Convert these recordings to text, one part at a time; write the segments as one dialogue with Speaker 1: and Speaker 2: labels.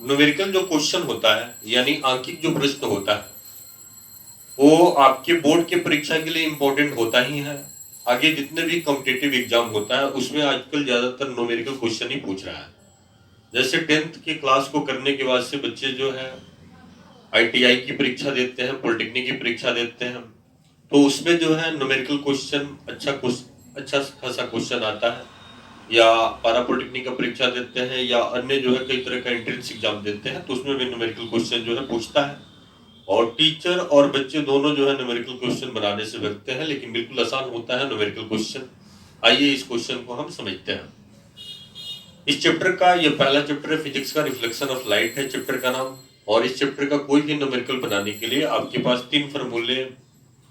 Speaker 1: Numerical जो question होता है यानी आंकिक जो प्रश्न होता है वो आपके बोर्ड के परीक्षा के लिए इंपॉर्टेंट होता ही है। आगे जितने भी कॉम्पिटिटिव एग्जाम होता है उसमें आजकल ज्यादातर न्यूमेरिकल क्वेश्चन ही पूछ रहा है। जैसे 10th की क्लास को करने के बाद से बच्चे जो है ITI की परीक्षा देते हैं, पॉलिटेक्निक की परीक्षा देते हैं, तो उसमें जो है न्यूमेरिकल क्वेश्चन अच्छा खासा क्वेश्चन आता है। या पारा पॉलिटेक्निक का परीक्षा देते हैं या अन्य जो है कई तरह का एंट्रेंस एग्जाम देते हैं, तो उसमें भी न्यूमेरिकल क्वेश्चन जो है पूछता है। और टीचर और बच्चे दोनों जो है न्यूमेरिकल क्वेश्चन बनाने से बचते हैं, लेकिन बिल्कुल आसान होता है न्यूमेरिकल क्वेश्चन। आइए इस क्वेश्चन को हम समझते हैं। इस चैप्टर का ये पहला चैप्टर है, फिजिक्स का रिफ्लेक्शन ऑफ लाइट है चैप्टर का नाम। और इस चैप्टर का कोई भी न्यूमेरिकल बनाने के लिए आपके पास 3 फॉर्मूले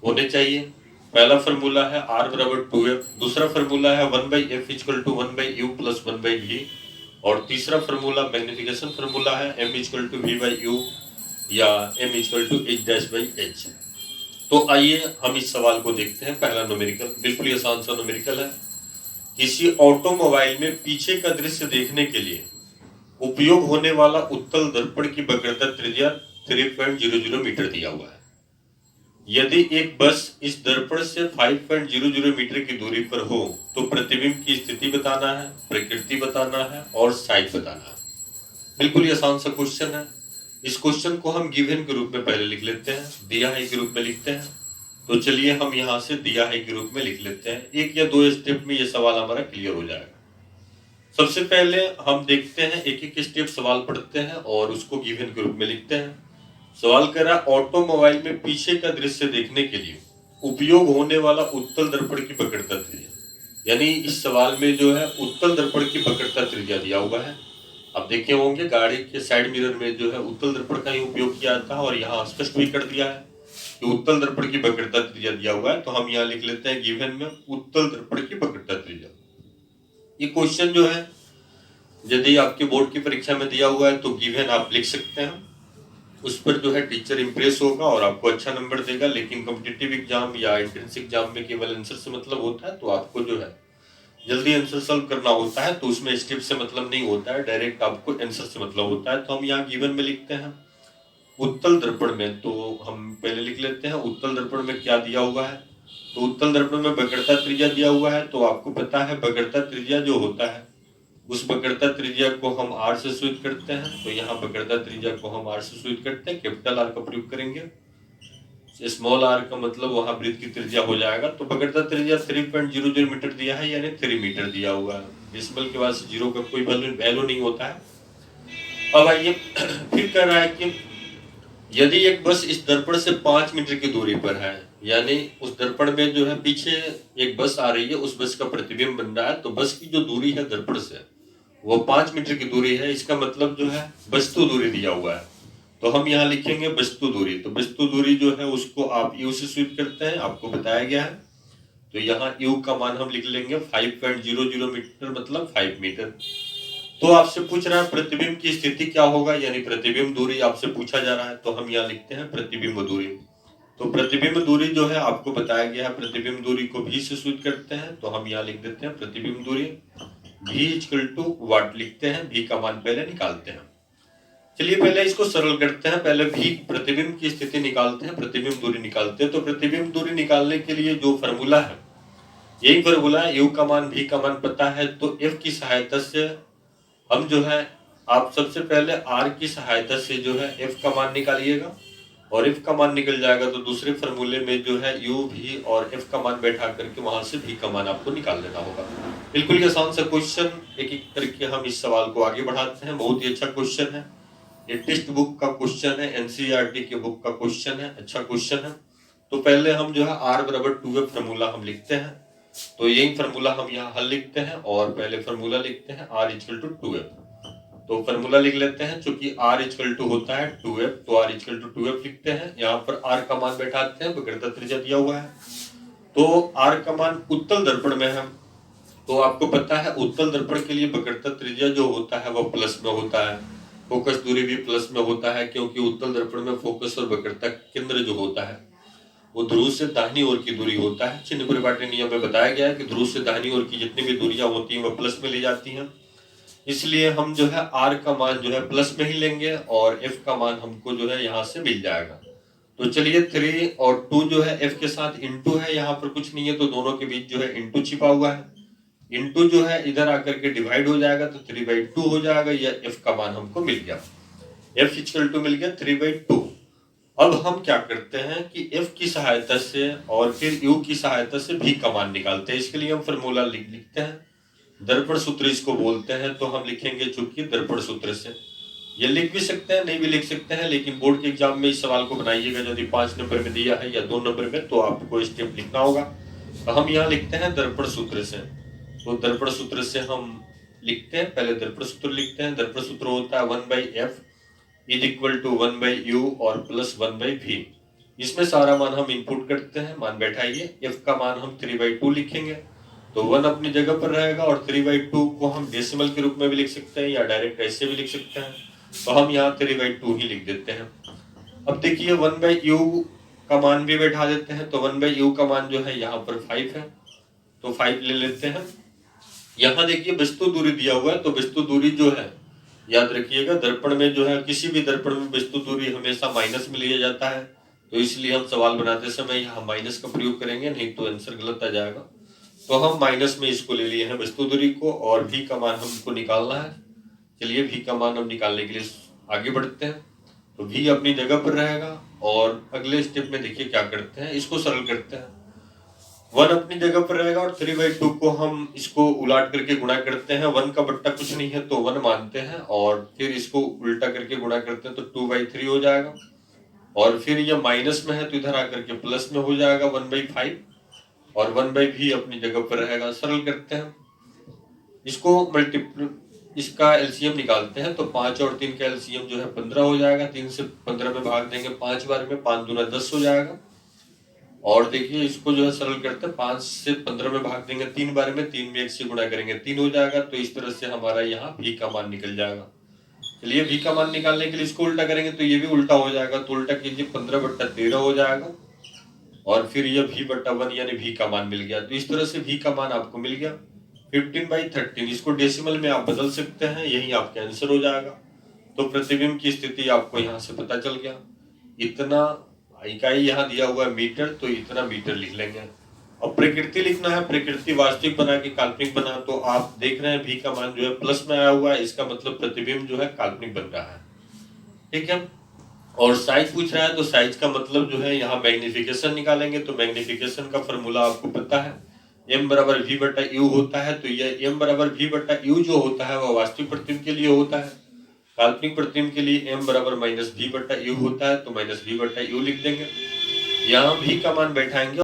Speaker 1: होने चाहिए। पहला फॉर्मूला है R बराबर 2F, दूसरा फॉर्मूला है 1/F equal to 1/U plus 1/V, और तीसरा फॉर्मूला मैग्निफिकेशन फॉर्मूला है M इक्वल टू V/U या M इक्वल टू H'/H। तो आइए हम इस सवाल को देखते हैं। पहला न्यूमेरिकल बिल्कुल ही आसान सा न्यूमेरिकल है। किसी ऑटोमोबाइल में पीछे का दृश्य देखने के लिए उपयोग होने वाला उत्तल दर्पण की वक्रता त्रिज्या 3.00 मीटर दिया हुआ है। यदि एक बस इस दर्पण से 5.00 मीटर की दूरी पर हो तो प्रतिबिंब की स्थिति बताना है, प्रकृति बताना है और साइज बताना है। बिल्कुल ही आसान सा क्वेश्चन है। इस क्वेश्चन को हम गिवन के रूप में पहले लिख लेते हैं, दिया है के रूप में लिखते हैं। तो चलिए हम यहाँ से दिया है के रूप में लिख लेते हैं। 1 या 2 स्टेप में ये सवाल हमारा क्लियर हो जाएगा। सबसे पहले हम देखते हैं, एक एक स्टेप सवाल पढ़ते हैं और उसको गिवन के रूप में लिखते हैं। सवाल कर रहा है ऑटोमोबाइल में पीछे का दृश्य देखने के लिए उपयोग होने वाला उत्तल दर्पण की वक्रता त्रिज्या, यानी इस सवाल में जो है उत्तल दर्पण की वक्रता त्रिज्या दिया हुआ है। अब देखे होंगे गाड़ी के साइड मिरर में जो है उत्तल दर्पण का ही उपयोग किया जाता है, और यहाँ स्पष्ट भी कर दिया है कि उत्तल दर्पण की वक्रता त्रिज्या दिया हुआ है। तो हम यहाँ लिख लेते हैं गिवन में उत्तल दर्पण की वक्रता त्रिज्या। ये क्वेश्चन जो है यदि आपके बोर्ड की परीक्षा में दिया हुआ है तो गिवन आप लिख सकते हैं, उस पर जो है टीचर इंप्रेस होगा और आपको अच्छा नंबर देगा। लेकिन कॉम्पिटिटिव एग्जाम या एंट्रेंस एग्जाम में केवल आंसर से मतलब होता है, तो आपको जो है जल्दी आंसर सॉल्व करना होता है, तो उसमें स्टेप से मतलब नहीं होता है, डायरेक्ट आपको आंसर से मतलब होता है। तो हम यहाँ गिवन में लिखते हैं उत्तल दर्पण में, तो हम पहले लिख लेते हैं उत्तल दर्पण में क्या दिया हुआ है। तो उत्तल दर्पण में वक्रता त्रिज्या दिया हुआ है। तो आपको पता है वक्रता त्रिज्या जो होता है उस वक्रता त्रिज्या को हम R से सूचित करते हैं। तो यहाँ वक्रता त्रिज्या को हम R से सूचित करते हैं, कैपिटल R का प्रयोग करेंगे। स्मॉल r का मतलब वहां वृत्त की त्रिज्या हो जाएगा। तो वक्रता त्रिज्या 3.00 मीटर दिया है, यानी 3 मीटर दिया हुआ है। डेसिमल के बाद से जीरो का कोई वैल्यू नहीं होता है। अब आइए फिर कह रहा है कि यदि एक बस इस दर्पण से 5 मीटर की दूरी पर है, यानी उस दर्पण में जो है पीछे एक बस आ रही है, उस बस का प्रतिबिंब बन रहा है, तो बस की जो दूरी है दर्पण से वो 5 मीटर की दूरी है। इसका मतलब जो है वस्तु दूरी दिया हुआ है, तो हम यहाँ लिखेंगे वस्तु दूरी। तो वस्तु दूरी जो है उसको आप U से सूचित करते हैं, आपको बताया गया है। तो यहाँ U का मान हम लिख लेंगे 5.00 मीटर, मतलब 5 मीटर। तो आपसे पूछ रहा है प्रतिबिंब की स्थिति क्या होगा, यानी प्रतिबिंब दूरी आपसे पूछा जा रहा है। तो हम यहाँ लिखते हैं प्रतिबिंब दूरी। तो प्रतिबिंब दूरी जो है आपको बताया गया है, प्रतिबिंब दूरी को V से सूचित करते हैं। तो हम यहाँ लिख देते हैं प्रतिबिंब दूरी V इक्वल टू वाट लिखते हैं, V का मान पहले निकालते हैं। चलिए पहले इसको सरल करते हैं। पहले V प्रतिबिंब की स्थिति निकालते हैं, प्रतिबिंब दूरी निकालते हैं। तो प्रतिबिंब दूरी निकालने के लिए जो फॉर्मूला है यही फॉर्मूला है। U का मान V का मान पता है, तो F की सहायता से हम जो है आप सबसे पहले R की सहायता से जो है F का मान निकालिएगा, और F का मान निकल जाएगा तो दूसरे फॉर्मूले में जो है U V और F का मान बैठा करके वहां से V का मान आपको निकाल देना होगा। बिल्कुल ही आसान सा क्वेश्चन। एक एक करके हम इस सवाल को आगे बढ़ाते हैं। बहुत ही अच्छा क्वेश्चन है, ये टेक्स्ट बुक का क्वेश्चन है, NCERT के बुक का क्वेश्चन है, अच्छा क्वेश्चन है। तो पहले हम जो है R बराबर 2F फॉर्मूला हम लिखते हैं। तो यही फॉर्मूला हम यहाँ हल लिखते हैं, और पहले फॉर्मूला लिखते हैं R इक्वल टू 2F। तो फॉर्मूला लिख लेते हैं, चूंकि R इक्वल टू होता है 2F, तो R इक्वल टू 2F लिखते हैं। यहाँ पर R का मान बैठाते हैं, वक्रता त्रिज्या दिया हुआ है। तो R का मान उत्तल दर्पण में है, तो आपको पता है उत्तल दर्पण के लिए वक्रता त्रिज्या जो होता है वह प्लस में होता है, फोकस दूरी भी प्लस में होता है, क्योंकि उत्तल दर्पण में फोकस और वक्रता केंद्र जो होता है वो ध्रुव से दाहिनी ओर की दूरी होता है। चिन्ह परिपाटी नियम में बताया गया है कि ध्रुव से दाहिनी ओर की जितनी भी दूरियां होती हैं वह प्लस में ली जाती हैं। इसलिए हम जो है r का मान जो है प्लस में ही लेंगे और f का मान हमको जो है यहाँ से मिल जाएगा। तो चलिए 3 और 2 जो है f के साथ इंटू है, यहाँ पर कुछ नहीं है तो दोनों के बीच जो है इंटू छिपा हुआ है। इंटू जो है इधर आकर के डिवाइड हो जाएगा तो 3/2 हो जाएगा। यह f का मान हमको मिल गया, f इक्वल टू मिल गया 3/2। अब हम क्या करते हैं कि f की सहायता से और फिर u की सहायता से v का मान निकालते हैं। इसके लिए हम फॉर्मूला लिखते हैं, दर्पण सूत्र इसको बोलते हैं। तो हम लिखेंगे चूंकि दर्पण सूत्र से, ये लिख भी सकते हैं नहीं भी लिख सकते हैं, लेकिन बोर्ड के एग्जाम में इस सवाल को बनाइएगा यदि 5 नंबर में दिया है या 2 नंबर में तो आपको स्टेप लिखना होगा। तो हम यहाँ लिखते हैं दर्पण सूत्र से। तो दर्पण सूत्र से हम लिखते हैं, पहले दर्पण सूत्र लिखते हैं। दर्पण सूत्र होता है 1/f is equal to 1/u और प्लस 1/v। इसमें सारा मान हम इनपुट करते हैं, मान बैठाइए। f का मान हम 3/2 लिखेंगे तो 1 अपनी जगह पर रहेगा और 3/2 को हम डेसिमल के रूप में भी लिख सकते हैं या डायरेक्ट ऐसे भी लिख सकते हैं। तो हम यहाँ 3/2 ही लिख देते हैं। अब देखिए 1/u का मान भी बैठा देते हैं। तो 1/u का मान जो है यहाँ पर 5 है तो 5 ले लेते हैं। यहाँ देखिए वस्तु दूरी दिया हुआ है तो वस्तु दूरी जो है याद रखिएगा, दर्पण में जो है किसी भी दर्पण में वस्तु दूरी हमेशा माइनस में लिया जाता है। तो इसलिए हम सवाल बनाते समय यहाँ माइनस का प्रयोग करेंगे, नहीं तो आंसर गलत आ जाएगा। तो हम माइनस में इसको ले लिए हैं वस्तु दूरी को और v का मान हमको निकालना है। चलिए v का मान हम निकालने के लिए आगे बढ़ते हैं। तो v अपनी जगह पर रहेगा और अगले स्टेप में देखिए क्या करते हैं, इसको सरल करते हैं। 1 अपनी जगह पर रहेगा और 3/2 को हम इसको उलट करके गुणा करते हैं। 1 का बट्टा कुछ नहीं है तो 1 मानते हैं और फिर इसको उल्टा करके गुणा करते हैं तो 2/3 हो जाएगा। और फिर ये माइनस में है तो इधर आकर के प्लस में हो जाएगा 1/5 और 1/v अपनी जगह पर रहेगा। सरल करते हैं इसको, इसका एलसीएम निकालते हैं तो 5 और 3 का एलसीएम जो है 15 हो जाएगा। 3 से 15 में भाग देंगे 5 बार में, 5 दूना 10 हो जाएगा। और देखिए इसको जो है सरल करते हैं, 5 से 15 में भाग देंगे 3 बार में, 3 में 1 से गुणा करेंगे 3 हो जाएगा। तो इस तरह से हमारा यहाँ v का मान निकल जाएगा। चलिए v का मान निकालने के लिए इसको उल्टा करेंगे तो ये भी उल्टा हो जाएगा। तो उल्टा कीजिए 15/13 हो जाएगा और फिर ये v/1 यानी v का मान मिल गया। तो इस तरह से v का मान आपको मिल गया 15/13। इसको डेसिमल में आप बदल सकते हैं, यही आपका आंसर हो जाएगा। तो प्रतिबिंब की स्थिति आपको यहाँ से पता चल गया। इतना इकाई यहाँ दिया हुआ है मीटर, तो इतना मीटर लिख लेंगे। अब प्रकृति लिखना है, प्रकृति वास्तविक बना के काल्पनिक बना। तो आप देख रहे हैं v का मान जो है प्लस में आया हुआ है, इसका मतलब प्रतिबिंब जो है काल्पनिक बन रहा है। ठीक है, और साइज पूछ रहा है तो साइज का मतलब जो है यहाँ मैग्निफिकेशन निकालेंगे। तो मैग्निफिकेशन का फॉर्मूला आपको पता है, m बराबर v/u होता है। तो यह m बराबर v/u जो होता है वह वास्तविक प्रतिबिंब के लिए होता है। काल्पनिक प्रतिबिंब के लिए m बराबर -v/u होता है तो -v/u लिख देंगे। यहाँ v का मान बैठाएंगे